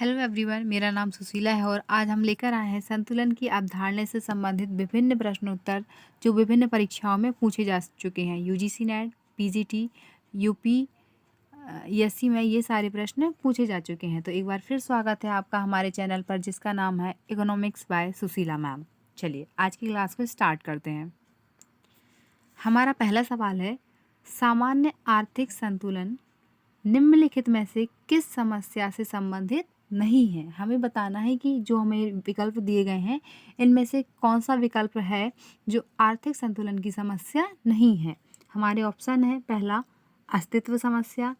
Hello everyone, मेरा नाम सुशीला है और आज हम लेकर आए हैं संतुलन की अवधारणा से संबंधित विभिन्न प्रश्न उत्तर जो विभिन्न परीक्षाओं में पूछे जा चुके हैं। UGC net, PGT, UP, SC में ये सारे प्रश्न पूछे जा चुके हैं। तो एक बार फिर स्वागत है आपका हमारे चैनल पर, जिसका नाम है इकोनॉमिक्स बाय सुशीला मैम। चलिए आज की क्लास को स्टार्ट करते हैं। हमारा पहला सवाल है, सामान्य आर्थिक संतुलन निम्नलिखित में से किस समस्या से संबंधित नहीं है। हमें बताना है कि जो हमें विकल्प दिए गए हैं इनमें से कौन सा विकल्प है जो आर्थिक संतुलन की समस्या नहीं है। हमारे ऑप्शन है, पहला अस्तित्व समस्या,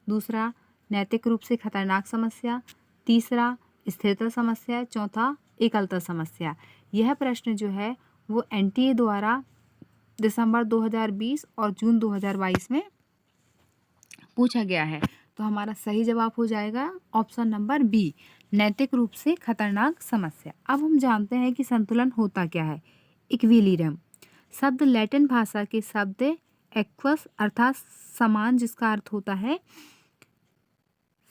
दूसरा नैतिक रूप से खतरनाक समस्या, तीसरा स्थिरता समस्या, चौथा एकलता समस्या। यह प्रश्न जो है वो एनटीए द्वारा दिसंबर 2020 और जून 2022 में पूछा गया है। तो हमारा सही जवाब हो जाएगा ऑप्शन नंबर बी, नैतिक रूप से खतरनाक समस्या। अब हम जानते हैं कि संतुलन होता क्या है। इक्विलिब्रियम शब्द लैटिन भाषा के शब्द एक्वस अर्थात समान, जिसका अर्थ होता है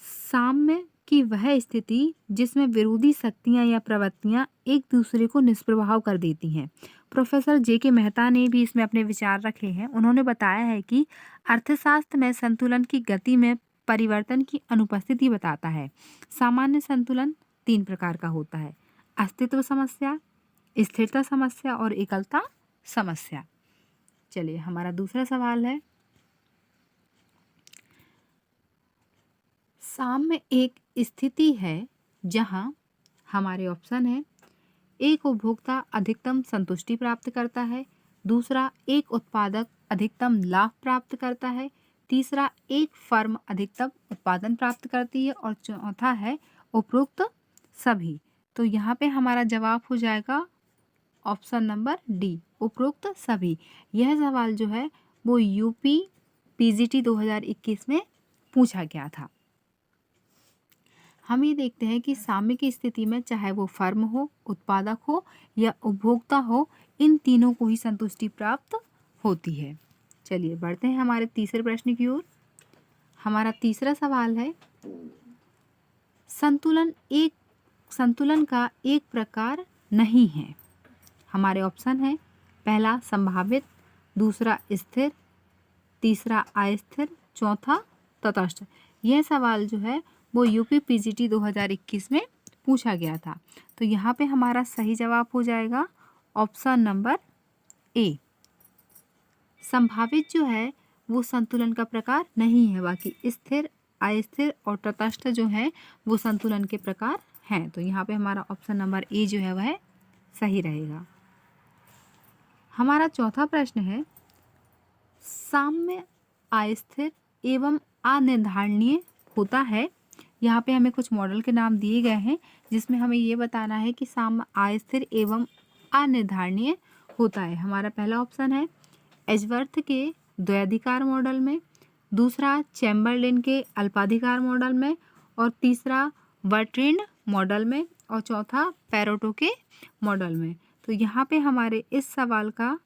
साम्य की वह स्थिति जिसमें विरोधी शक्तियां या प्रवृत्तियां एक दूसरे को निष्प्रभाव कर देती हैं। Professor JK. मेहता ने भी इसमें अपने विचार रखे हैं। उन्होंने बताया है कि अर्थशास्त्र में संतुलन की गति में परिवर्तन की अनुपस्थिति बताता है। सामान्य संतुलन 3 प्रकार का होता है: अस्तित्व समस्या, स्थिरता समस्या और एकलता समस्या। चलिए हमारा दूसरा सवाल है, साम्य एक स्थिति है जहां हमारे ऑप्शन है, एक उपभोक्ता अधिकतम संतुष्टि प्राप्त करता है, दूसरा एक उत्पादक अधिकतम लाभ प्राप्त करता है, तीसरा एक फर्म अधिकतम उत्पादन प्राप्त करती है और चौथा है उपरोक्त सभी। तो यहाँ पे हमारा जवाब हो जाएगा ऑप्शन नंबर डी, उपरोक्त सभी। यह सवाल जो है वो यूपी पीजीटी 2021 में पूछा गया था। हम ये देखते हैं कि साम्य की स्थिति में चाहे वो फर्म हो, उत्पादक हो या उपभोक्ता हो, इन तीनों को ही संतुष्टि प्राप्त होती है। चलिए बढ़ते हैं हमारे तीसरे प्रश्न की ओर। हमारा तीसरा सवाल है, संतुलन का एक प्रकार नहीं है। हमारे ऑप्शन है, पहला संभावित, दूसरा स्थिर, तीसरा अस्थिर, चौथा तटस्थ। यह सवाल जो है वो यूपी पीजीटी 2021 में पूछा गया था। तो यहाँ पे हमारा सही जवाब हो जाएगा ऑप्शन नंबर ए। संभावित जो है वो संतुलन का प्रकार नहीं है, बाकी स्थिर, अस्थिर और तटस्थ जो है वो संतुलन के प्रकार हैं। तो यहाँ पे हमारा ऑप्शन नंबर ए जो है वह सही रहेगा। हमारा चौथा प्रश्न है, साम्य अस्थिर एवं अनिर्धारणीय होता है। यहाँ पे हमें कुछ मॉडल के नाम दिए गए हैं जिसमें हमें ये बताना है कि साम्य अस्थिर एवं अनिर्धारणीय होता है। हमारा पहला ऑप्शन है एजवर्थ के द्वैधिकार मॉडल में, दूसरा चैम्बरलेन के अल्पाधिकार मॉडल में और तीसरा बर्ट्रैंड मॉडल में और चौथा पैरेटो के मॉडल में। तो यहाँ पे हमारे इस सवाल का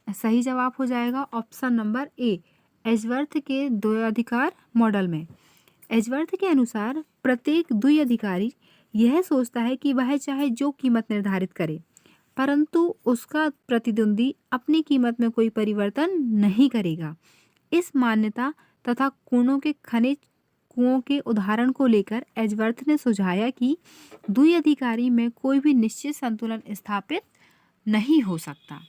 सही जवाब हो जाएगा ऑप्शन नंबर ए, एजवर्थ के द्वैधिकार मॉडल में। एजवर्थ के अनुसार प्रत्येक द्विअधिकारी यह सोचता है कि वह चाहे जो कीमत निर्धारित करे, परंतु उसका प्रतिद्वंदी अपनी कीमत में कोई परिवर्तन नहीं करेगा। इस मान्यता तथा कुओं के खनिज कुओं के उदाहरण को लेकर एजवर्थ ने सुझाया कि द्विअधिकारी में कोई भी निश्चित संतुलन स्थापित नहीं हो सकता।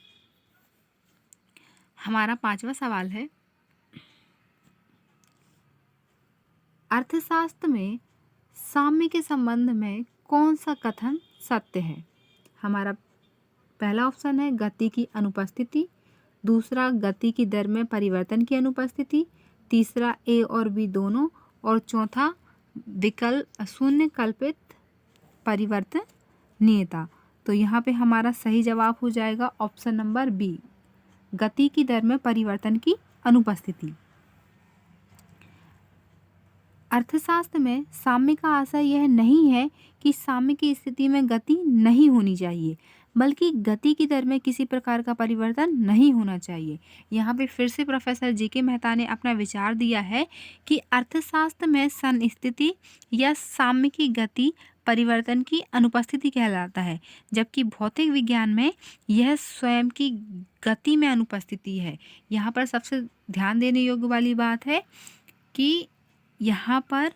हमारा पांचवा सवाल है, अर्थशास्त्र में साम्य के संबंध में कौन सा कथन सत्य है। हमारा पहला ऑप्शन है गति की अनुपस्थिति, दूसरा गति की दर में परिवर्तन की अनुपस्थिति, तीसरा ए और बी दोनों और चौथा विकल्प शून्य कल्पित परिवर्तनीयता। तो यहाँ पे हमारा सही जवाब हो जाएगा ऑप्शन नंबर बी, गति की दर में परिवर्तन की अनुपस्थिति। अर्थशास्त्र में साम्य का आशय यह नहीं है कि साम्य की स्थिति में गति नहीं होनी चाहिए, बल्कि गति की दर में किसी प्रकार का परिवर्तन नहीं होना चाहिए। यहाँ पे फिर से प्रोफेसर J.K. मेहता ने अपना विचार दिया है कि अर्थशास्त्र में संस्थिति या साम्यिकी गति परिवर्तन की अनुपस्थिति कहलाता है, जबकि भौतिक विज्ञान में यह स्वयं की गति में अनुपस्थिति है। यहाँ पर सबसे ध्यान देने योग्य वाली बात है कि यहाँ पर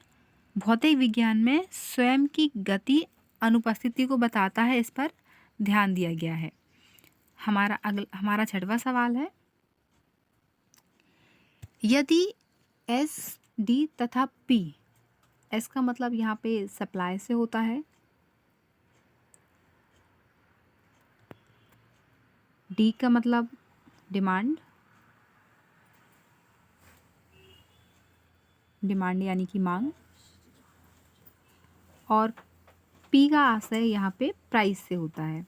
भौतिक विज्ञान में स्वयं की गति अनुपस्थिति को बताता है, इस पर ध्यान दिया गया है। हमारा छठवां सवाल है, यदि एस डी तथा पी, एस का मतलब यहाँ पे सप्लाई से होता है, डी का मतलब डिमांड यानी कि मांग, और पी का आशय यहाँ पे प्राइस से होता है।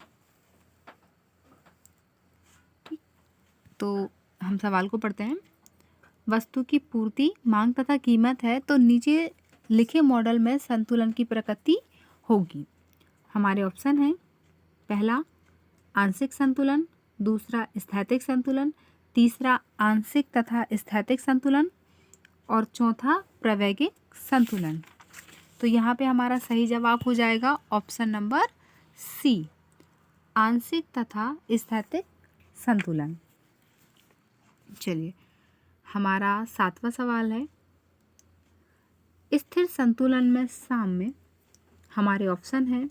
ठीक, तो हम सवाल को पढ़ते हैं। वस्तु की पूर्ति, मांग तथा कीमत है तो नीचे लिखे मॉडल में संतुलन की प्रकृति होगी। हमारे ऑप्शन हैं, पहला आंशिक संतुलन, दूसरा स्थैतिक संतुलन, तीसरा आंशिक तथा स्थैतिक संतुलन और चौथा प्रावैगिक संतुलन। तो यहाँ पे हमारा सही जवाब हो जाएगा ऑप्शन नंबर सी, आंशिक तथा स्थैतिक संतुलन। चलिए, हमारा सातवां सवाल है, स्थिर संतुलन में साम्य। हमारे ऑप्शन है,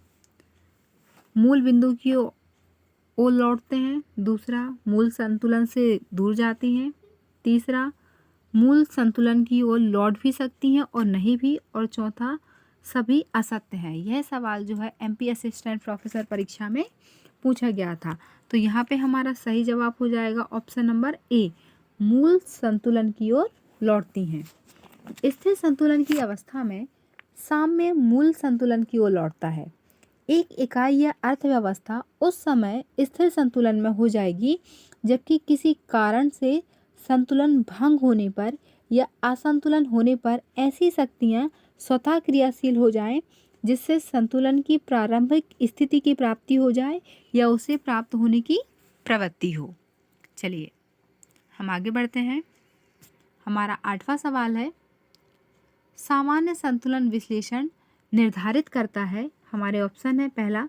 मूल बिंदु की ओर लौटते हैं, दूसरा मूल संतुलन से दूर जाती हैं, तीसरा मूल संतुलन की ओर लौट भी सकती हैं और नहीं भी, और चौथा सभी असत्य हैं। यह सवाल जो है MP असिस्टेंट प्रोफेसर परीक्षा में पूछा गया था। तो यहाँ पे हमारा सही जवाब हो जाएगा ऑप्शन नंबर ए, मूल संतुलन की ओर लौटती हैं। स्थिर संतुलन की अवस्था में साम्य मूल संतुलन की ओर लौटता है। एक इकाई या अर्थव्यवस्था उस समय स्थिर संतुलन में हो जाएगी जबकि किसी कारण से संतुलन भंग होने पर या असंतुलन होने पर ऐसी शक्तियाँ स्वतः क्रियाशील हो जाएं जिससे संतुलन की प्रारंभिक स्थिति की प्राप्ति हो जाए या उसे प्राप्त होने की प्रवृत्ति हो। चलिए, हम आगे बढ़ते हैं। हमारा आठवां सवाल है, सामान्य संतुलन विश्लेषण निर्धारित करता है। हमारे ऑप्शन है, पहला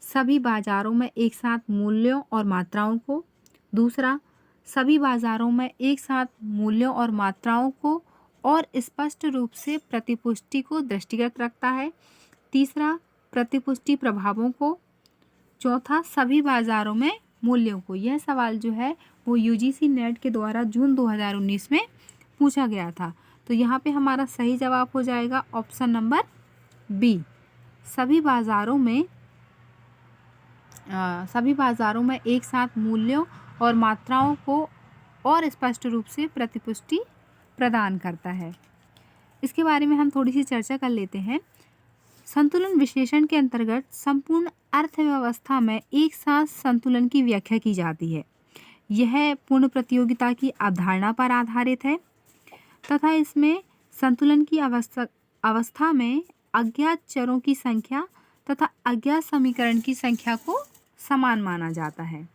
सभी बाजारों में एक साथ मूल्यों और मात्राओं को, दूसरा सभी बाजारों में एक साथ मूल्यों और मात्राओं को और स्पष्ट रूप से प्रतिपुष्टि को दृष्टिगत रखता है, तीसरा प्रतिपुष्टि प्रभावों को, चौथा सभी बाजारों में मूल्यों को। यह सवाल जो है वो UGC नेट के द्वारा जून 2019 में पूछा गया था। तो यहाँ पे हमारा सही जवाब हो जाएगा ऑप्शन नंबर बी, सभी बाज़ारों में एक साथ मूल्यों और मात्राओं को और स्पष्ट रूप से प्रतिपुष्टि प्रदान करता है। इसके बारे में हम थोड़ी सी चर्चा कर लेते हैं। संतुलन विश्लेषण के अंतर्गत संपूर्ण अर्थव्यवस्था में एक साथ संतुलन की व्याख्या की जाती है। यह पूर्ण प्रतियोगिता की अवधारणा पर आधारित है तथा इसमें संतुलन की अवस्था में अज्ञात चरों की संख्या तथा अज्ञात समीकरण की संख्या को समान माना जाता है।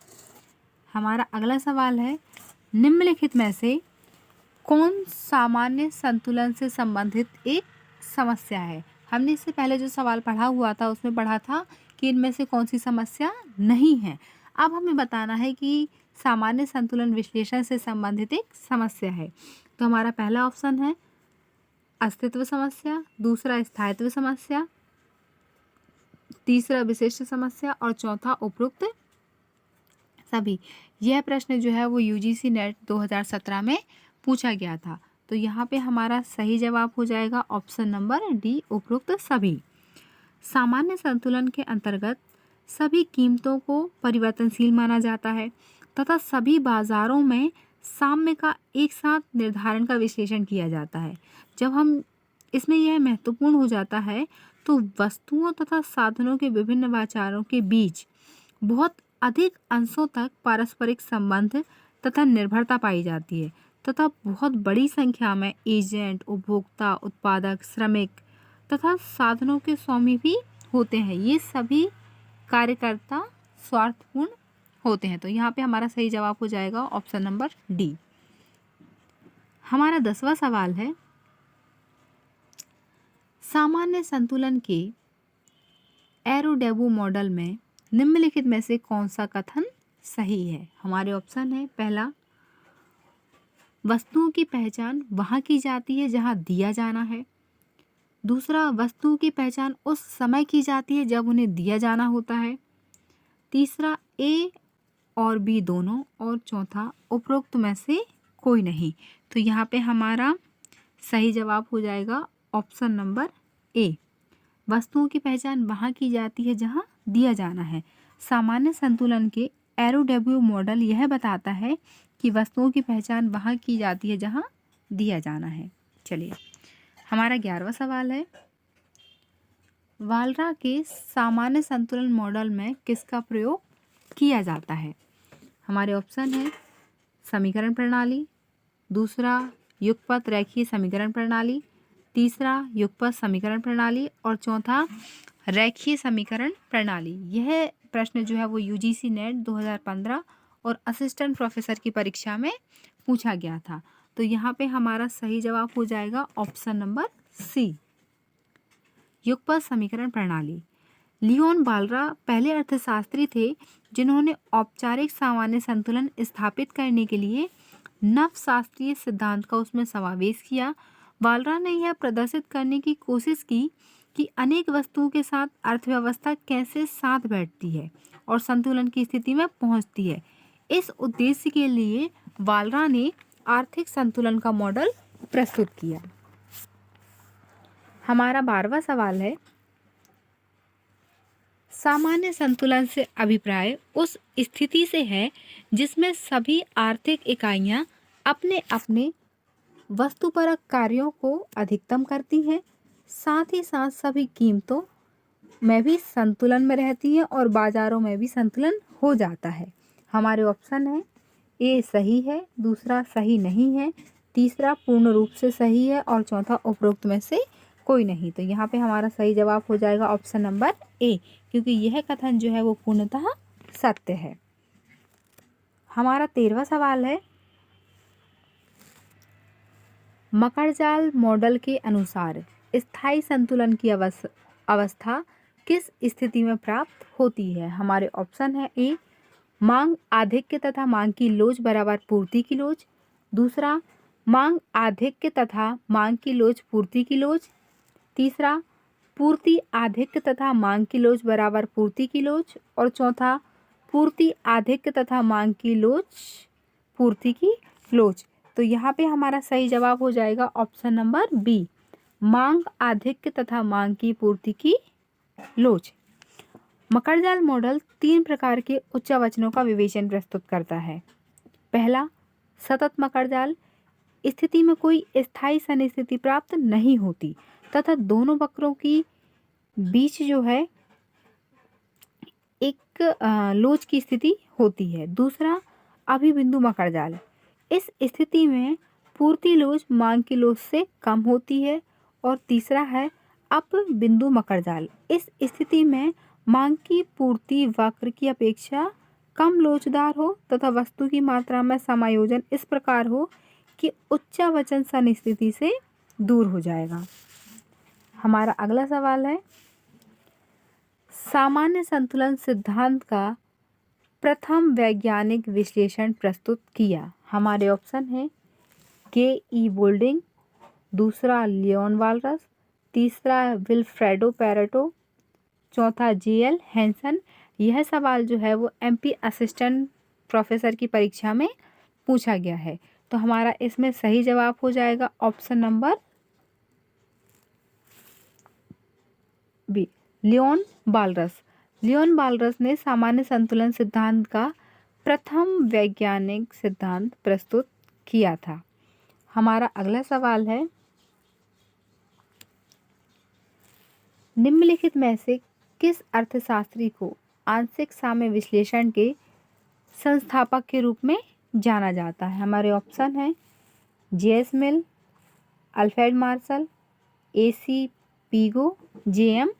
हमारा अगला सवाल है, निम्नलिखित में से कौन सामान्य संतुलन से संबंधित एक समस्या है। हमने इससे पहले जो सवाल पढ़ा हुआ था उसमें पढ़ा था कि इनमें से कौन सी समस्या नहीं है। अब हमें बताना है कि सामान्य संतुलन विश्लेषण से संबंधित एक समस्या है। तो हमारा पहला ऑप्शन है अस्तित्व समस्या, दूसरा स्थायित्व समस्या, तीसरा विशिष्ट समस्या और चौथा उपरोक्त सभी। यह प्रश्न जो है वो UGC नेट 2017 में पूछा गया था। तो यहाँ पे हमारा सही जवाब हो जाएगा ऑप्शन नंबर डी, उपरोक्त सभी। सामान्य संतुलन के अंतर्गत सभी कीमतों को परिवर्तनशील माना जाता है तथा सभी बाजारों में साम्य का एक साथ निर्धारण का विश्लेषण किया जाता है। जब हम इसमें यह महत्वपूर्ण हो जाता है तो वस्तुओं तथा साधनों के विभिन्न बाजारों के बीच बहुत अधिक अंशों तक पारस्परिक संबंध तथा निर्भरता पाई जाती है तथा बहुत बड़ी संख्या में एजेंट, उपभोक्ता, उत्पादक, श्रमिक तथा साधनों के स्वामी भी होते हैं। ये सभी कार्यकर्ता स्वार्थपूर्ण होते हैं। तो यहाँ पे हमारा सही जवाब हो जाएगा ऑप्शन नंबर डी। हमारा 10वां सवाल है, सामान्य संतुलन के एरोडेबो मॉडल में निम्नलिखित में से कौन सा कथन सही है? हमारे ऑप्शन है, पहला, वस्तुओं की पहचान वहाँ की जाती है जहाँ दिया जाना है। दूसरा, वस्तुओं की पहचान उस समय की जाती है जब उन्हें दिया जाना होता है। तीसरा, ए और बी दोनों। और चौथा, उपरोक्त में से कोई नहीं। तो यहाँ पे हमारा सही जवाब हो जाएगा ऑप्शन नंबर ए, वस्तुओं की पहचान वहाँ की जाती है जहाँ दिया जाना है। सामान्य संतुलन के एरोडेबो मॉडल यह बताता है कि वस्तुओं की पहचान वहाँ की जाती है जहाँ दिया जाना है। चलिए, हमारा 11वां सवाल है, वालरा के सामान्य संतुलन मॉडल में किसका प्रयोग किया जाता है? हमारे ऑप्शन है, समीकरण प्रणाली। दूसरा, युगपत रेखीय समीकरण प्रणाली। तीसरा, युगपत समीकरण प्रणाली। और चौथा, रेखीय समीकरण प्रणाली। यह प्रश्न जो है वो यूजीसी नेट 2015 और असिस्टेंट प्रोफेसर की परीक्षा में पूछा गया था। तो यहाँ पे हमारा सही जवाब हो जाएगा ऑप्शन नंबर सी, युगपत समीकरण प्रणाली। लियोन बालरा पहले अर्थशास्त्री थे जिन्होंने औपचारिक सामान्य संतुलन स्थापित करने के लिए नवशास्त्रीय सिद्धांत का उसमें समावेश किया। बालरा ने यह प्रदर्शित करने की कोशिश की कि अनेक वस्तुओं के साथ अर्थव्यवस्था कैसे साथ बैठती है और संतुलन की स्थिति में पहुंचती है। इस उद्देश्य के लिए बालरा ने आर्थिक संतुलन का मॉडल प्रस्तुत किया। हमारा 12वां सवाल है, सामान्य संतुलन से अभिप्राय उस स्थिति से है जिसमें सभी आर्थिक इकाइयां अपने अपने वस्तुपरक कार्यों को अधिकतम करती हैं, साथ ही साथ सभी कीमतों में भी संतुलन में रहती हैं और बाजारों में भी संतुलन हो जाता है। हमारे ऑप्शन है, ए सही है, दूसरा सही नहीं है, तीसरा पूर्ण रूप से सही है और चौथा उपरोक्त में से कोई नहीं। तो यहाँ पे हमारा सही जवाब हो जाएगा ऑप्शन नंबर ए, क्योंकि यह कथन जो है वो पूर्णतः सत्य है। हमारा 13वां सवाल है, मकड़जाल मॉडल के अनुसार स्थायी संतुलन की अवस्था किस स्थिति में प्राप्त होती है? हमारे ऑप्शन है, ए मांग आधिक्य तथा मांग की लोच बराबर पूर्ति की लोच। दूसरा, मांग आधिक्य तथा मांग की लोच पूर्ति की लोच। तीसरा, पूर्ति आधिक्य तथा मांग की लोच बराबर पूर्ति की लोच। और चौथा, पूर्ति आधिक्य तथा मांग की लोच पूर्ति की लोच। तो यहाँ पे हमारा सही जवाब हो जाएगा ऑप्शन नंबर बी, मांग आधिक्य तथा मांग की पूर्ति की लोच। मकड़जाल मॉडल 3 प्रकार के उच्चावचनों का विवेचन प्रस्तुत करता है। पहला, सतत मकड़जाल, स्थिति में कोई स्थायी सन्निस्थिति प्राप्त नहीं होती तथा दोनों वक्रों की बीच जो है एक लोच की स्थिति होती है। दूसरा, अभिबिंदु मकड़जाल, इस स्थिति में पूर्ति लोच मांग की लोच से कम होती है। और तीसरा है अपबिंदु मकड़जाल, इस स्थिति में मांग की पूर्ति वक्र की अपेक्षा कम लोचदार हो तथा वस्तु की मात्रा में समायोजन इस प्रकार हो कि उच्चावचन सन्निस्थिति से दूर हो जाएगा। हमारा अगला सवाल है, सामान्य संतुलन सिद्धांत का प्रथम वैज्ञानिक विश्लेषण प्रस्तुत किया। हमारे ऑप्शन है, के ई बोल्डिंग, दूसरा लियोन वालरस, तीसरा विल्फ्रेडो पैरेटो, चौथा जे.एल. हैंसन। यह सवाल जो है वो एमपी असिस्टेंट प्रोफेसर की परीक्षा में पूछा गया है। तो हमारा इसमें सही जवाब हो जाएगा option number B, Leon Walras. Leon Walras ने सामान्य संतुलन सिद्धांत का प्रथम वैज्ञानिक सिद्धांत प्रस्तुत किया था। हमारा अगला सवाल है, निम्नलिखित में से किस अर्थशास्त्री को आंशिक साम्य विश्लेषण के संस्थापक के रूप में जाना जाता है? हमारे ऑप्शन है, J S. Mill, Alfred Marshall, A C. Pigou, J M.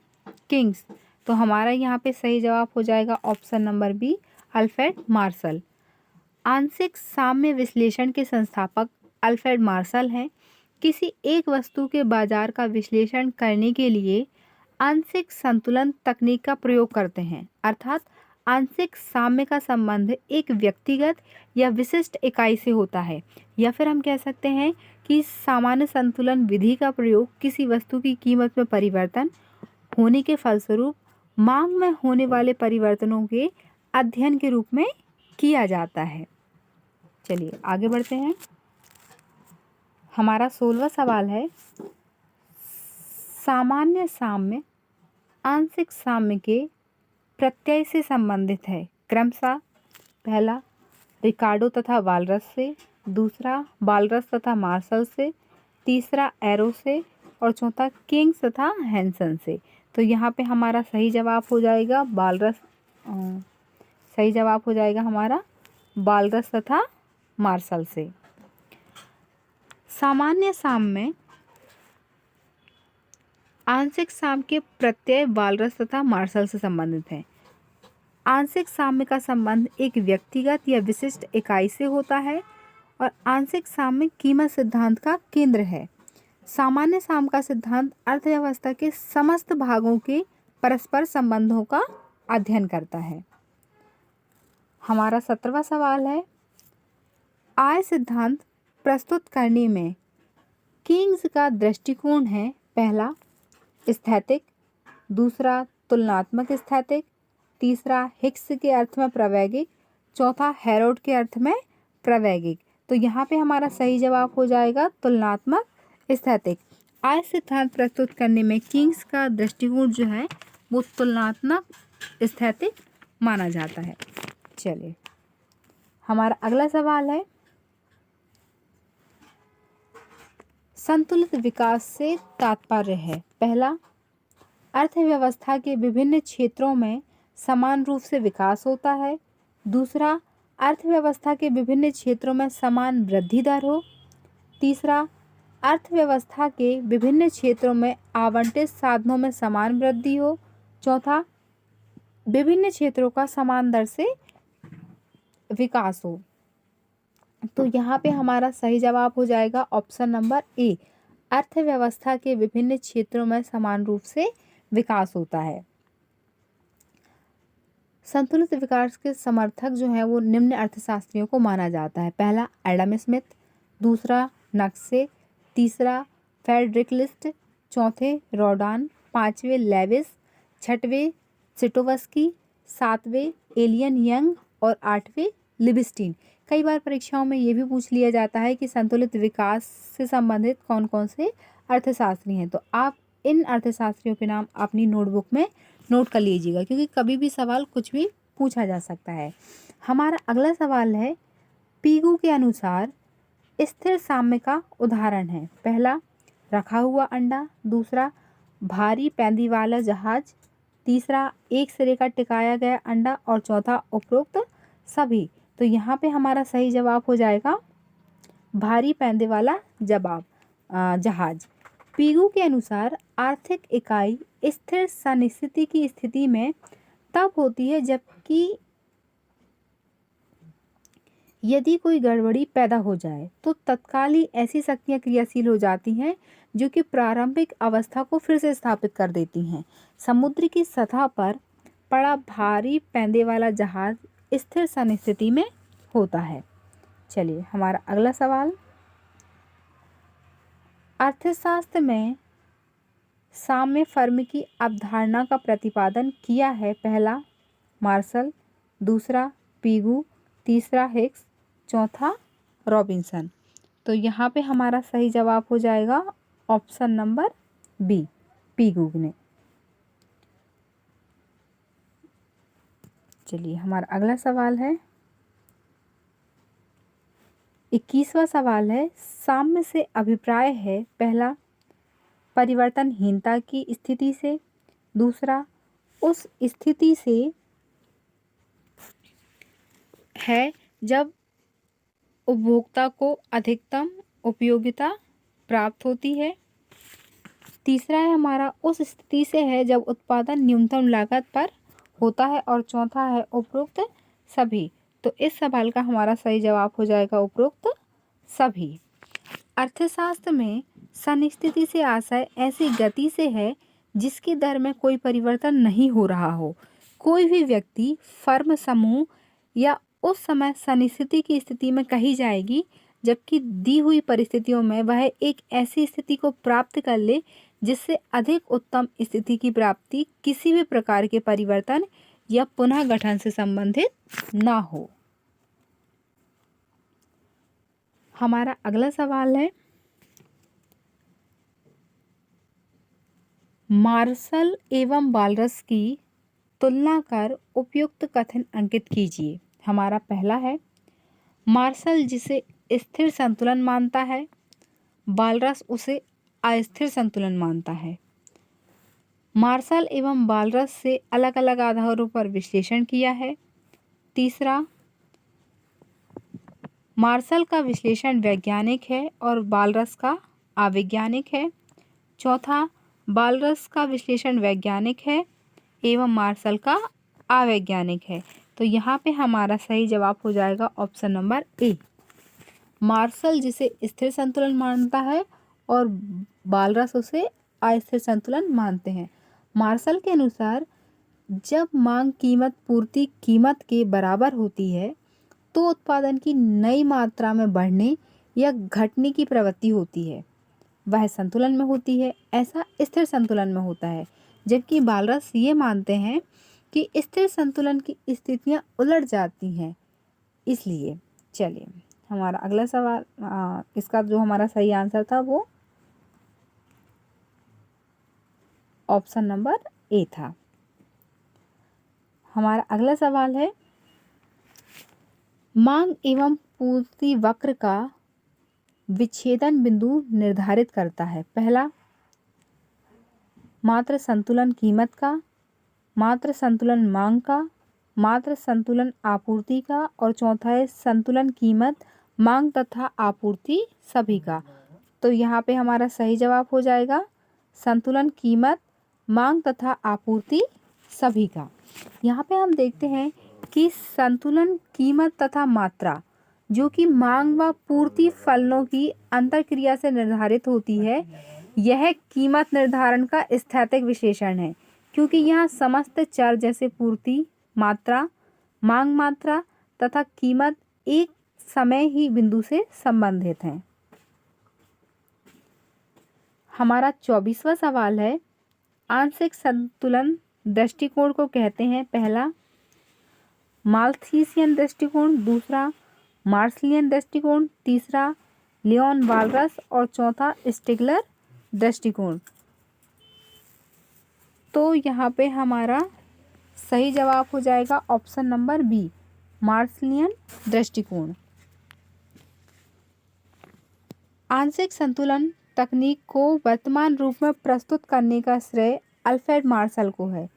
Keynes. तो हमारा यहाँ पे सही जवाब हो जाएगा option number B, Alfred Marshall. आंशिक साम्य विश्लेषण के संस्थापक अल्फ्रेड मार्शल हैं। किसी एक वस्तु के बाजार का विश्लेषण करने के लिए आंशिक संतुलन तकनीक का प्रयोग करते हैं, अर्थात आंशिक साम्य का संबंध एक व्यक्तिगत या विशिष्ट इकाई से होता है, या फिर हम कह सकते हैं कि सामान्य संतुलन विधि का प्रयोग किसी वस्तु की कीमत में परिवर्तन होने के फलस्वरूप मांग में होने वाले परिवर्तनों के अध्ययन के रूप में किया जाता है। चलिए आगे बढ़ते हैं। हमारा 16वां सवाल है, सामान्य साम्य आंशिक साम्य के प्रत्यय से संबंधित है, क्रमशः पहला रिकार्डो तथा वालरस से, दूसरा बालरस तथा मार्शल से, तीसरा एरो से और चौथा किंग्स तथा हैंसन से। तो यहाँ पे हमारा सही जवाब हो जाएगा बालरस, सही जवाब हो जाएगा हमारा बालरस तथा मार्शल से। सामान्य साम्य आंशिक साम्य के प्रत्यय बालरस तथा मार्शल से संबंधित है। आंशिक साम्य का संबंध एक व्यक्तिगत या विशिष्ट इकाई से होता है और आंशिक साम्य कीमत सिद्धांत का केंद्र है। सामान्य साम्य का सिद्धांत अर्थव्यवस्था के समस्त भागों के परस्पर संबंधों का अध्ययन करता है। हमारा 17वां सवाल है, आय सिद्धांत प्रस्तुत करने में किंग्स का दृष्टिकोण है, पहला स्थैतिक, दूसरा तुलनात्मक स्थैतिक, तीसरा हिक्स के अर्थ में प्रावैगिक, चौथा हेरोड के अर्थ में प्रावैगिक। तो यहाँ पे हमारा सही जवाब हो जाएगा तुलनात्मक स्थैतिक। आय सिद्धांत प्रस्तुत करने में किंग्स का दृष्टिकोण जो है वो तुलनात्मक स्थैतिक माना जाता है। चलिए हमारा अगला सवाल है, संतुलित विकास से तात्पर्य है, पहला अर्थव्यवस्था के विभिन्न क्षेत्रों में समान रूप से विकास होता है, दूसरा अर्थव्यवस्था के विभिन्न क्षेत्रों में समान वृद्धि दर हो, तीसरा अर्थव्यवस्था के विभिन्न क्षेत्रों में आवंटित साधनों में समान वृद्धि हो, चौथा विभिन्न क्षेत्रों का समान दर से विकास हो। तो यहाँ पे हमारा सही जवाब हो जाएगा ऑप्शन नंबर ए, अर्थव्यवस्था के विभिन्न क्षेत्रों में समान रूप से विकास होता है। संतुलित विकास के समर्थक जो है वो निम्न अर्थशास्त्रियों को माना जाता है, पहला एडम स्मिथ, दूसरा नक्से, तीसरा फ्रेडरिक लिस्ट, चौथे रॉडान, पांचवे लेविस, छठवें सिटोवस्की, सातवें एलियन यंग और आठवें लिबिस्टीन। कई बार परीक्षाओं में ये भी पूछ लिया जाता है कि संतुलित विकास से संबंधित कौन कौन से अर्थशास्त्री हैं, तो आप इन अर्थशास्त्रियों के नाम अपनी नोटबुक में नोट कर लीजिएगा, क्योंकि कभी भी सवाल कुछ भी पूछा जा सकता है। हमारा अगला सवाल है, पीगू के अनुसार स्थिर साम्य का उदाहरण है, पहला रखा हुआ अंडा, दूसरा भारी पैंदी वाला जहाज, तीसरा एक सिरे का टिकाया गया अंडा और चौथा उपरोक्त सभी। तो यहाँ पे हमारा सही जवाब हो जाएगा भारी पैंदे वाला जहाज। पीगू के अनुसार आर्थिक इकाई स्थिर सनिस्थिति की स्थिति में तब होती है जबकि यदि कोई गड़बड़ी पैदा हो जाए तो तत्काल ही ऐसी शक्तियाँ क्रियाशील हो जाती हैं जो कि प्रारंभिक अवस्था को फिर से स्थापित कर देती हैं। समुद्र की सतह पर पड़ा भारी पैंदे वाला जहाज स्थिर सनिस्थिति में होता है। चलिए हमारा अगला सवाल, अर्थशास्त्र में साम्य फर्म की अवधारणा का प्रतिपादन किया है, पहला मार्शल, दूसरा पीगू, तीसरा हिक्स, चौथा रॉबिन्सन। तो यहाँ पे हमारा सही जवाब हो जाएगा ऑप्शन नंबर बी, पीगू ने। चलिए हमारा अगला सवाल है, 21वां सवाल है, साम्य से अभिप्राय है, पहला परिवर्तनहीनता की स्थिति से, दूसरा उस स्थिति से है जब उपभोक्ता को अधिकतम उपयोगिता प्राप्त होती है, तीसरा है हमारा उस स्थिति से है जब उत्पादन न्यूनतम लागत पर होता है, और चौथा है उपरोक्त सभी। तो इस सवाल का हमारा सही जवाब हो जाएगा उपरोक्त सभी। अर्थशास्त्र में सनिस्थिति से आशय ऐसी गति से है जिसकी दर में कोई परिवर्तन नहीं हो रहा हो। कोई भी व्यक्ति, फर्म, समूह या उस समय सनिस्थिति की स्थिति में कही जाएगी जबकि दी हुई परिस्थितियों में वह एक ऐसी स्थिति को प्राप्त कर ले जिससे अधिक उत्तम स्थिति की प्राप्ति किसी भी प्रकार के परिवर्तन या पुनः गठन से संबंधित ना हो। हमारा अगला सवाल है, मार्शल एवं वालरस की तुलना कर उपयुक्त कथन अंकित कीजिए। हमारा पहला है, मार्शल जिसे स्थिर संतुलन मानता है, वालरस उसे अस्थिर संतुलन मानता है। मार्शल एवं वालरस से अलग अलग आधारों पर विश्लेषण किया है। तीसरा, मार्शल का विश्लेषण वैज्ञानिक है और वालरस का अवैज्ञानिक है। चौथा, वालरस का विश्लेषण वैज्ञानिक है एवं मार्शल का अवैज्ञानिक है। तो यहाँ पे हमारा सही जवाब हो जाएगा ऑप्शन नंबर ए। मार्शल जिसे स्थिर संतुलन मानता है और वालरस उसे अस्थिर संतुलन मानते हैं। मार्शल के अनुसार जब मांग कीमत पूर्ति कीमत के बराबर होती है तो उत्पादन की नई मात्रा में बढ़ने या घटने की प्रवृत्ति होती है, वह संतुलन में होती है। ऐसा स्थिर संतुलन में होता है। जबकि वालरस ये मानते हैं कि स्थिर संतुलन की स्थितियां उलट जाती हैं। इसलिए चलिए हमारा अगला सवाल, इसका जो हमारा सही आंसर था वो ऑप्शन नंबर ए था। हमारा अगला सवाल है, मांग एवं पूर्ति वक्र का विच्छेदन बिंदु निर्धारित करता है। पहला, मात्र संतुलन कीमत का, मात्र संतुलन मांग का, मात्र संतुलन आपूर्ति का, और चौथा है संतुलन कीमत मांग तथा आपूर्ति सभी का। तो यहाँ पे हमारा सही जवाब हो जाएगा संतुलन कीमत मांग तथा आपूर्ति सभी का। यहाँ पे हम देखते हैं कि संतुलन कीमत तथा मात्रा जो कि मांग व पूर्ति फलनों की अंतरक्रिया से निर्धारित होती है, यह कीमत निर्धारण का स्थैतिक विशेषण है, क्योंकि यहाँ समस्त चर जैसे पूर्ति मात्रा, मांग मात्रा तथा कीमत एक समय ही बिंदु से संबंधित हैं। हमारा 24वां सवाल है, आंशिक संतुलन दृष्टिकोण को कहते हैं। पहला, माल्थीसियन दृष्टिकोण, दूसरा मार्शलियन दृष्टिकोण, तीसरा लियोन वालरस और चौथा स्टिगलर दृष्टिकोण। तो यहाँ पे हमारा सही जवाब हो जाएगा ऑप्शन नंबर बी, मार्शलियन दृष्टिकोण। आंशिक संतुलन तकनीक को वर्तमान रूप में प्रस्तुत करने का श्रेय अल्फ्रेड मार्शल को है।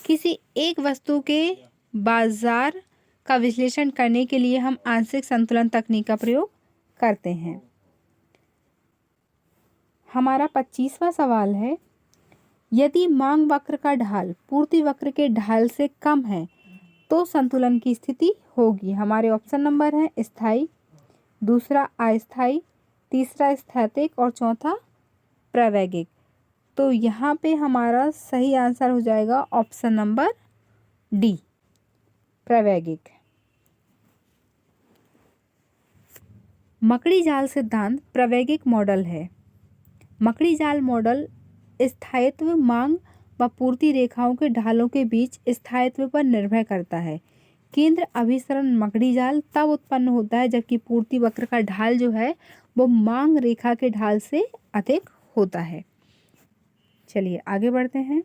किसी एक वस्तु के बाजार का विश्लेषण करने के लिए हम आंशिक संतुलन तकनीक का प्रयोग करते हैं। हमारा 25वां सवाल है, यदि मांग वक्र का ढाल पूर्ति वक्र के ढाल से कम है तो संतुलन की स्थिति होगी। हमारे ऑप्शन नंबर हैं स्थायी, दूसरा अस्थायी, तीसरा स्थैतिक और चौथा प्रावैगिक। तो यहाँ पे हमारा सही आंसर हो जाएगा ऑप्शन नंबर डी, प्रावैगिक। मकड़ी जाल सिद्धांत प्रावैगिक मॉडल है। मकड़ी जाल मॉडल स्थायित्व मांग व पूर्ति रेखाओं के ढालों के बीच स्थायित्व पर निर्भर करता है। केंद्र अभिसरण मकड़ी जाल तब उत्पन्न होता है जबकि पूर्ति वक्र का ढाल जो है वो मांग रेखा के ढाल से अधिक होता है। चलिए आगे बढ़ते हैं।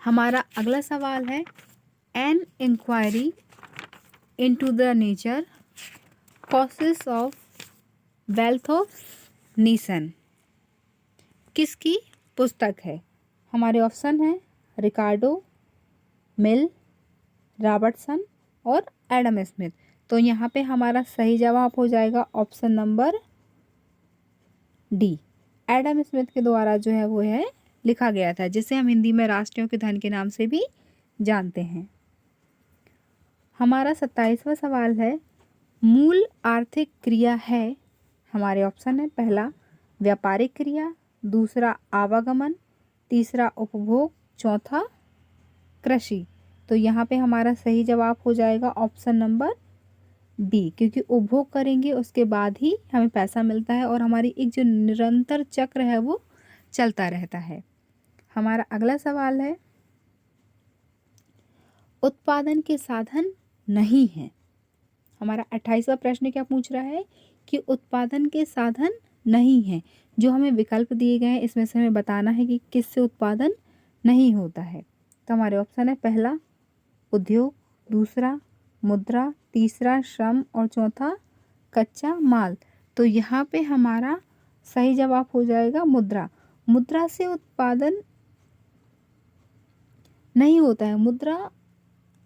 हमारा अगला सवाल है, an inquiry into the nature causes of wealth of nation किसकी पुस्तक है? हमारे ऑप्शन हैं रिकार्डो, मिल, रॉबर्टसन और एडम स्मिथ। तो यहाँ पे हमारा सही जवाब हो जाएगा option number D, Adam Smith के द्वारा जो है वो है लिखा गया था, जिसे हम हिंदी में राष्ट्रों के धन के नाम से भी जानते हैं। हमारा 27वां सवाल है, मूल आर्थिक क्रिया है। हमारे ऑप्शन है, पहला व्यापारिक क्रिया, दूसरा आवागमन, तीसरा उपभोग, चौथा कृषि। तो यहाँ पे हमारा सही जवाब हो जाएगा ऑप्शन नंबर बी, क्योंकि उपभोग करेंगे उसके बाद ही हमें पैसा मिलता है और हमारी एक जो निरंतर चक्र है वो चलता रहता है। हमारा अगला सवाल है, उत्पादन के साधन नहीं है। हमारा 28वां प्रश्न क्या पूछ रहा है कि उत्पादन के साधन नहीं है। जो हमें विकल्प दिए गए हैं इसमें से हमें बताना है कि किससे उत्पादन नहीं होता है। तो हमारे ऑप्शन है, पहला उद्योग, दूसरा मुद्रा, तीसरा श्रम और चौथा कच्चा माल। तो यहाँ पे हमारा सही जवाब हो जाएगा मुद्रा। मुद्रा से उत्पादन नहीं होता है। मुद्रा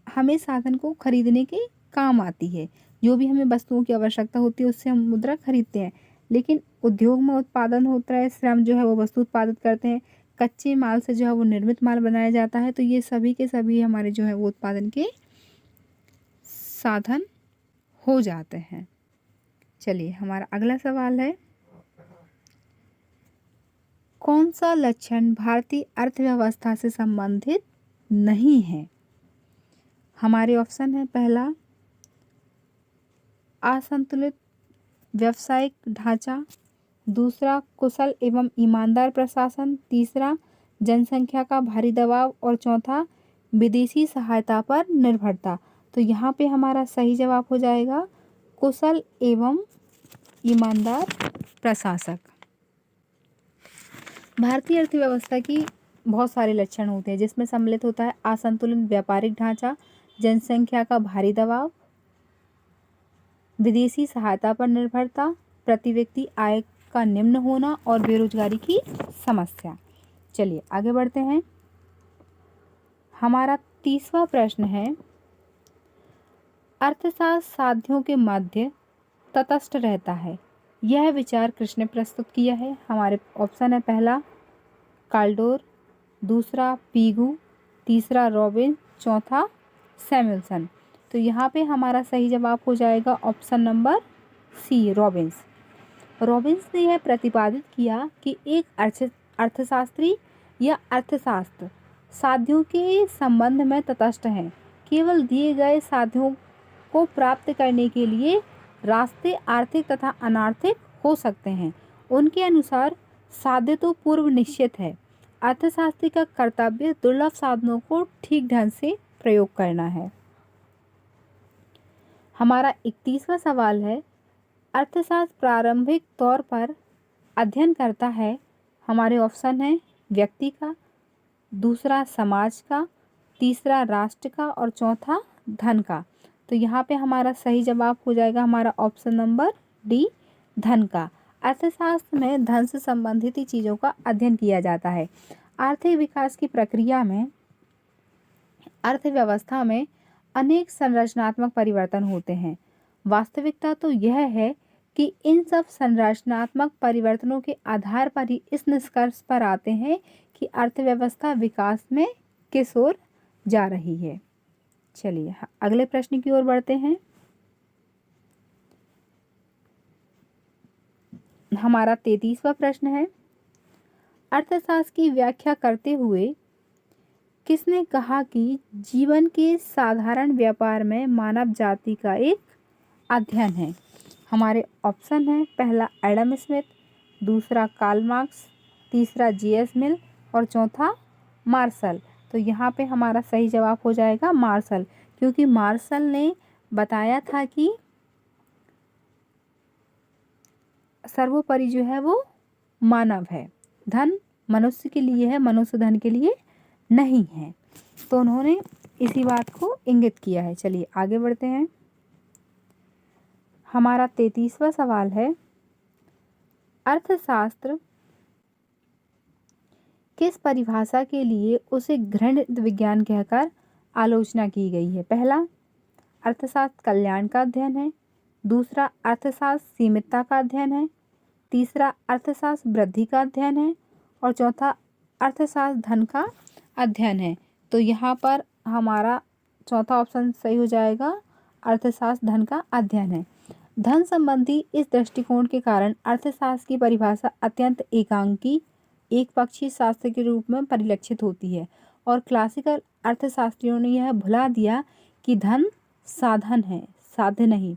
हमें साधन को खरीदने के काम आती है। जो भी हमें वस्तुओं की आवश्यकता होती है उससे हम मुद्रा खरीदते हैं। लेकिन उद्योग में उत्पादन होता है, श्रम जो है वो वस्तु उत्पादित करते हैं, कच्चे माल से जो है वो निर्मित माल बनाया जाता है। तो ये सभी के सभी हमारे जो है वो उत्पादन के साधन हो जाते हैं। चलिए हमारा अगला सवाल है, कौन सा लक्षण भारतीय अर्थव्यवस्था से संबंधित नहीं है। हमारे ऑप्शन है, पहला असंतुलित व्यावसायिक ढांचा, दूसरा कुशल एवं ईमानदार प्रशासन, तीसरा जनसंख्या का भारी दबाव और चौथा विदेशी सहायता पर निर्भरता। तो यहाँ पे हमारा सही जवाब हो जाएगा कुशल एवं ईमानदार प्रशासक। भारतीय अर्थव्यवस्था की बहुत सारे लक्षण होते हैं, जिसमें सम्मिलित होता है असंतुलित व्यापारिक ढांचा, जनसंख्या का भारी दबाव, विदेशी सहायता पर निर्भरता, प्रति व्यक्ति आय का निम्न होना और बेरोजगारी की समस्या। चलिए आगे बढ़ते हैं। हमारा 30वां प्रश्न है, अर्थशास्त्र साध्यों के मध्य तटस्थ रहता है। यह विचार किसने प्रस्तुत किया है। हमारे ऑप्शन है, पहला काल्डोर, दूसरा पीगू, तीसरा रॉबिन, चौथा सैमुअल्सन। तो यहाँ पे हमारा सही जवाब हो जाएगा option number C, Robbins. Robbins ने यह प्रतिपादित किया कि एक अर्थशास्त्री या अर्थशास्त्र साध्यों के संबंध में तटस्थ है। केवल दिए गए साध्यों को प्राप्त करने के लिए रास्ते आर्थिक तथा अनार्थिक हो सकते हैं। उनके अनुसार साध्य तो पूर्व निश्चित है। अर्थशास्त्री का कर्तव्य दुर्लभ साधनों को ठीक ढंग से प्रयोग करना है। हमारा 31वां सवाल है, अर्थशास्त्र प्रारंभिक तौर पर अध्ययन करता है। हमारे ऑप्शन है, व्यक्ति का, दूसरा समाज का, तीसरा राष्ट्र का और चौथा धन का। तो यहाँ पे हमारा सही जवाब हो जाएगा हमारा ऑप्शन नंबर डी, धन का। अर्थशास्त्र में धन से संबंधित ही चीज़ों का अध्ययन किया जाता है। आर्थिक विकास की प्रक्रिया में अर्थव्यवस्था में अनेक संरचनात्मक परिवर्तन होते हैं। वास्तविकता तो यह है कि इन सब संरचनात्मक परिवर्तनों के आधार पर ही इस निष्कर्ष पर आते हैं कि अर्थव्यवस्था विकास में किस ओर जा रही है। चलिए अगले प्रश्न की ओर बढ़ते हैं। हमारा 33वां प्रश्न है, अर्थशास्त्र की व्याख्या करते हुए किसने कहा कि जीवन के साधारण व्यापार में मानव जाति का एक अध्ययन है। हमारे ऑप्शन है, पहला एडम स्मिथ, दूसरा कार्ल मार्क्स, तीसरा जे.एस. मिल और चौथा मार्शल। तो यहाँ पे हमारा सही जवाब हो जाएगा मार्शल, क्योंकि मार्शल ने बताया था कि सर्वोपरि जो है वो मानव है, धन मनुष्य के लिए है, मनुष्य धन के लिए नहीं है। तो उन्होंने इसी बात को इंगित किया है। चलिए आगे बढ़ते हैं। हमारा 33वां सवाल है, अर्थशास्त्र किस परिभाषा के लिए उसे घृणित विज्ञान कहकर आलोचना की गई है। पहला, अर्थशास्त्र कल्याण का अध्ययन है, दूसरा अर्थशास्त्र सीमितता का अध्ययन है, तीसरा अर्थशास्त्र वृद्धि का अध्ययन है और चौथा अर्थशास्त्र धन का अध्ययन है। तो यहाँ पर हमारा चौथा ऑप्शन सही हो जाएगा, अर्थशास्त्र धन का अध्ययन है। धन संबंधी इस दृष्टिकोण के कारण अर्थशास्त्र की परिभाषा अत्यंत एकांकी एक पक्षीय शास्त्र के रूप में परिलक्षित होती है और क्लासिकल अर्थशास्त्रियों ने यह भुला दिया कि धन साधन है, साध्य नहीं।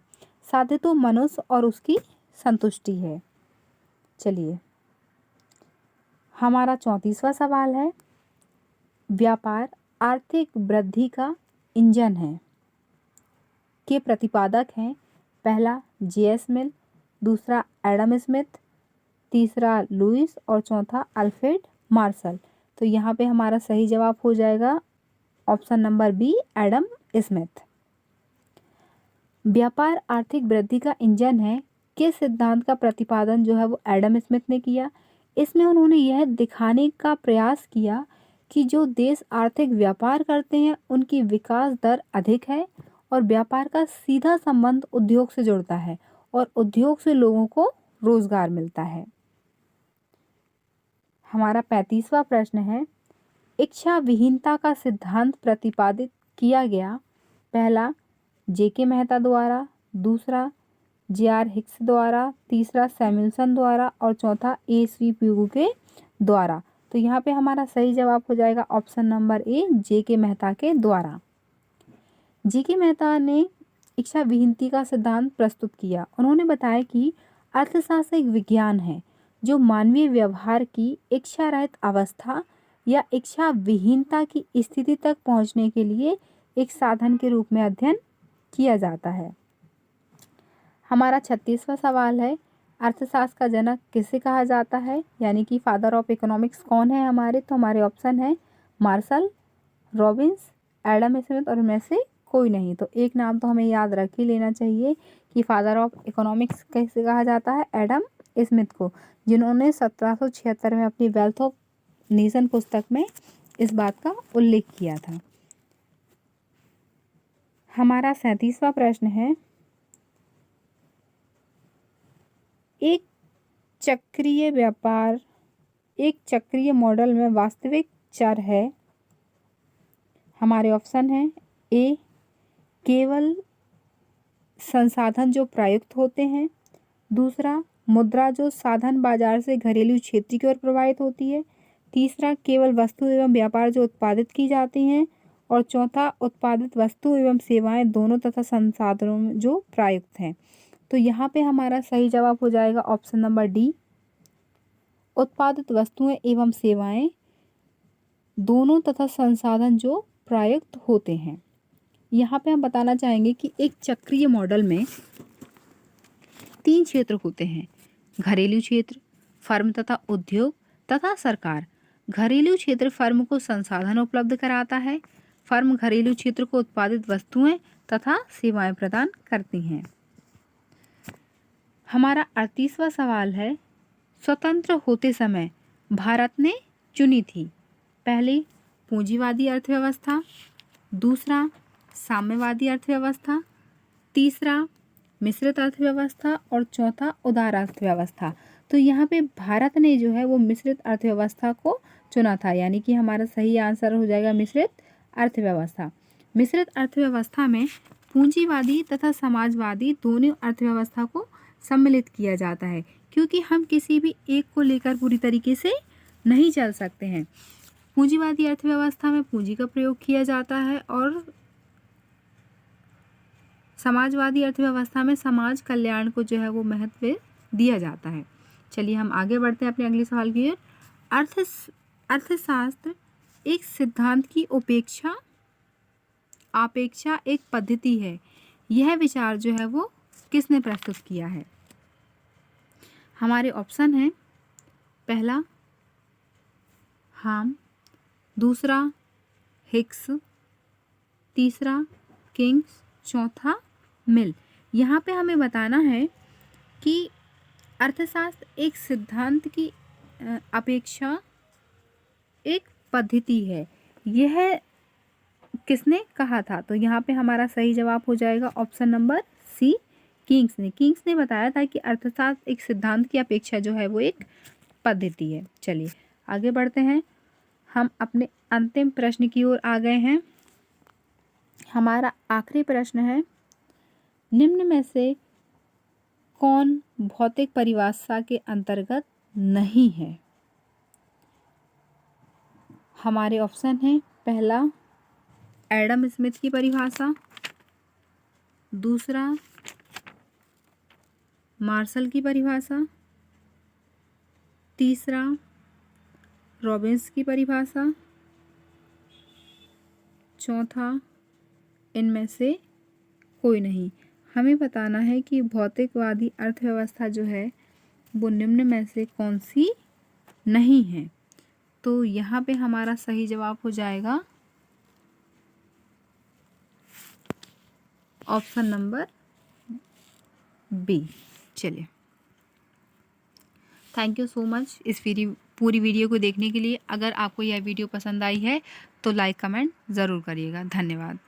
साध्य तो मनुष्य और उसकी संतुष्टि है। चलिए हमारा 34वां सवाल है, व्यापार आर्थिक वृद्धि का इंजन है के प्रतिपादक हैं पहला जे.एस. मिल, दूसरा एडम स्मिथ, तीसरा लुईस और चौथा अल्फ्रेड मार्शल। तो यहाँ पे हमारा सही जवाब हो जाएगा option number B, Adam Smith. व्यापार आर्थिक वृद्धि का इंजन है के सिद्धांत का प्रतिपादन जो है वो एडम स्मिथ ने किया। इसमें उन्होंने यह दिखाने का प्रयास किया कि जो देश आर्थिक व्यापार करते हैं उनकी विकास दर अधिक है और व्यापार का सीधा संबंध उद्योग से जुड़ता है और उद्योग से लोगों को रोजगार मिलता है। हमारा 35वां प्रश्न है, इच्छा विहीनता का सिद्धांत प्रतिपादित किया गया पहला जे.के. मेहता द्वारा, दूसरा जे.आर. हिक्स द्वारा, तीसरा सैमुअल्सन द्वारा और चौथा ए.एस.वी. प्यूगो के द्वारा। तो यहाँ पे हमारा सही जवाब हो जाएगा option number A, JK. Mehta के द्वारा। जे.के. मेहता ने इच्छा विहीनता का सिद्धांत प्रस्तुत किया। उन्होंने बताया कि अर्थशास्त्र एक विज्ञान है जो मानवीय व्यवहार की इच्छा रहित अवस्था या इच्छा विहीनता की स्थिति तक पहुंचने के लिए एक साधन के रूप में अध्ययन किया जाता है। हमारा 36वां सवाल है, अर्थशास्त्र का जनक किसे कहा जाता है, यानी कि फादर ऑफ इकोनॉमिक्स कौन है हमारे। तो हमारे ऑप्शन है मार्शल, रॉबिन्स, एडम स्मिथ और इनमें से कोई नहीं। तो एक नाम तो हमें याद रख ही लेना चाहिए कि फादर ऑफ इकोनॉमिक्स कैसे कहा जाता है, एडम स्मिथ को, जिन्होंने 1776 में अपनी वेल्थ ऑफ नेशन पुस्तक में इस बात का उल्लेख किया था। हमारा 37वां प्रश्न है, एक चक्रीय मॉडल में वास्तविक चर है। हमारे ऑप्शन है ए, केवल संसाधन जो प्रयुक्त होते हैं, दूसरा मुद्रा जो साधन बाजार से घरेलू क्षेत्र की ओर प्रवाहित होती है, तीसरा केवल वस्तु एवं व्यापार जो उत्पादित की जाती हैं और चौथा उत्पादित वस्तु एवं सेवाएं दोनों तथा संसाधनों में जो प्रयुक्त हैं। तो यहाँ पे हमारा सही जवाब हो जाएगा ऑप्शन नंबर डी, उत्पादित वस्तुएं एवं सेवाएं दोनों तथा संसाधन जो प्रयुक्त होते हैं। यहाँ पे हम बताना चाहेंगे कि एक चक्रीय मॉडल में 3 क्षेत्र होते हैं, घरेलू क्षेत्र, फर्म तथा उद्योग तथा सरकार। घरेलू क्षेत्र फर्म को संसाधन उपलब्ध कराता है, फर्म घरेलू क्षेत्र को उत्पादित वस्तुएं तथा सेवाएं प्रदान करती हैं। हमारा 38वां सवाल है, स्वतंत्र होते समय भारत ने चुनी थी पहली पूंजीवादी अर्थव्यवस्था, दूसरा साम्यवादी अर्थव्यवस्था, तीसरा मिश्रित अर्थव्यवस्था और चौथा उदार अर्थव्यवस्था। तो यहाँ पे भारत ने जो है वो मिश्रित अर्थव्यवस्था को चुना था, यानी कि हमारा सही आंसर हो जाएगा मिश्रित अर्थव्यवस्था। मिश्रित अर्थव्यवस्था में पूंजीवादी तथा समाजवादी दोनों अर्थव्यवस्था को सम्मिलित किया जाता है, क्योंकि हम किसी भी एक को लेकर पूरी तरीके से नहीं चल सकते हैं। पूंजीवादी अर्थव्यवस्था में पूंजी का प्रयोग किया जाता है और समाजवादी अर्थव्यवस्था में समाज कल्याण को जो है वो महत्व दिया जाता है। चलिए हम आगे बढ़ते हैं अपने अगले सवाल की ओर। अर्थशास्त्र एक सिद्धांत की अपेक्षा एक पद्धति है। यह विचार जो है वो किसने प्रस्तुत किया है। हमारे ऑप्शन हैं पहला हाम, दूसरा हिक्स, तीसरा किंग्स, चौथा मिल। यहाँ पे हमें बताना है कि अर्थशास्त्र एक सिद्धांत की अपेक्षा एक पद्धति है, यह किसने कहा था। तो यहाँ पे हमारा सही जवाब हो जाएगा ऑप्शन नंबर सी, किंग्स ने बताया था कि अर्थशास्त्र एक सिद्धांत की अपेक्षा जो है वो एक पद्धति है। चलिए आगे बढ़ते हैं, हम अपने अंतिम प्रश्न की ओर आ गए हैं। हमारा आखिरी प्रश्न है, निम्न में से कौन भौतिक परिभाषा के अंतर्गत नहीं है? हमारे ऑप्शन हैं, पहला एडम स्मिथ की परिभाषा, दूसरा मार्शल की परिभाषा, तीसरा रॉबिन्स की परिभाषा, चौथा इनमें से कोई नहीं। हमें बताना है कि भौतिकवादी अर्थव्यवस्था जो है वो निम्न में से कौन सी नहीं है। तो यहाँ पे हमारा सही जवाब हो जाएगा ऑप्शन नंबर बी। चलिए, थैंक यू सो मच इस पूरी वीडियो को देखने के लिए। अगर आपको यह वीडियो पसंद आई है तो लाइक कमेंट ज़रूर करिएगा। धन्यवाद।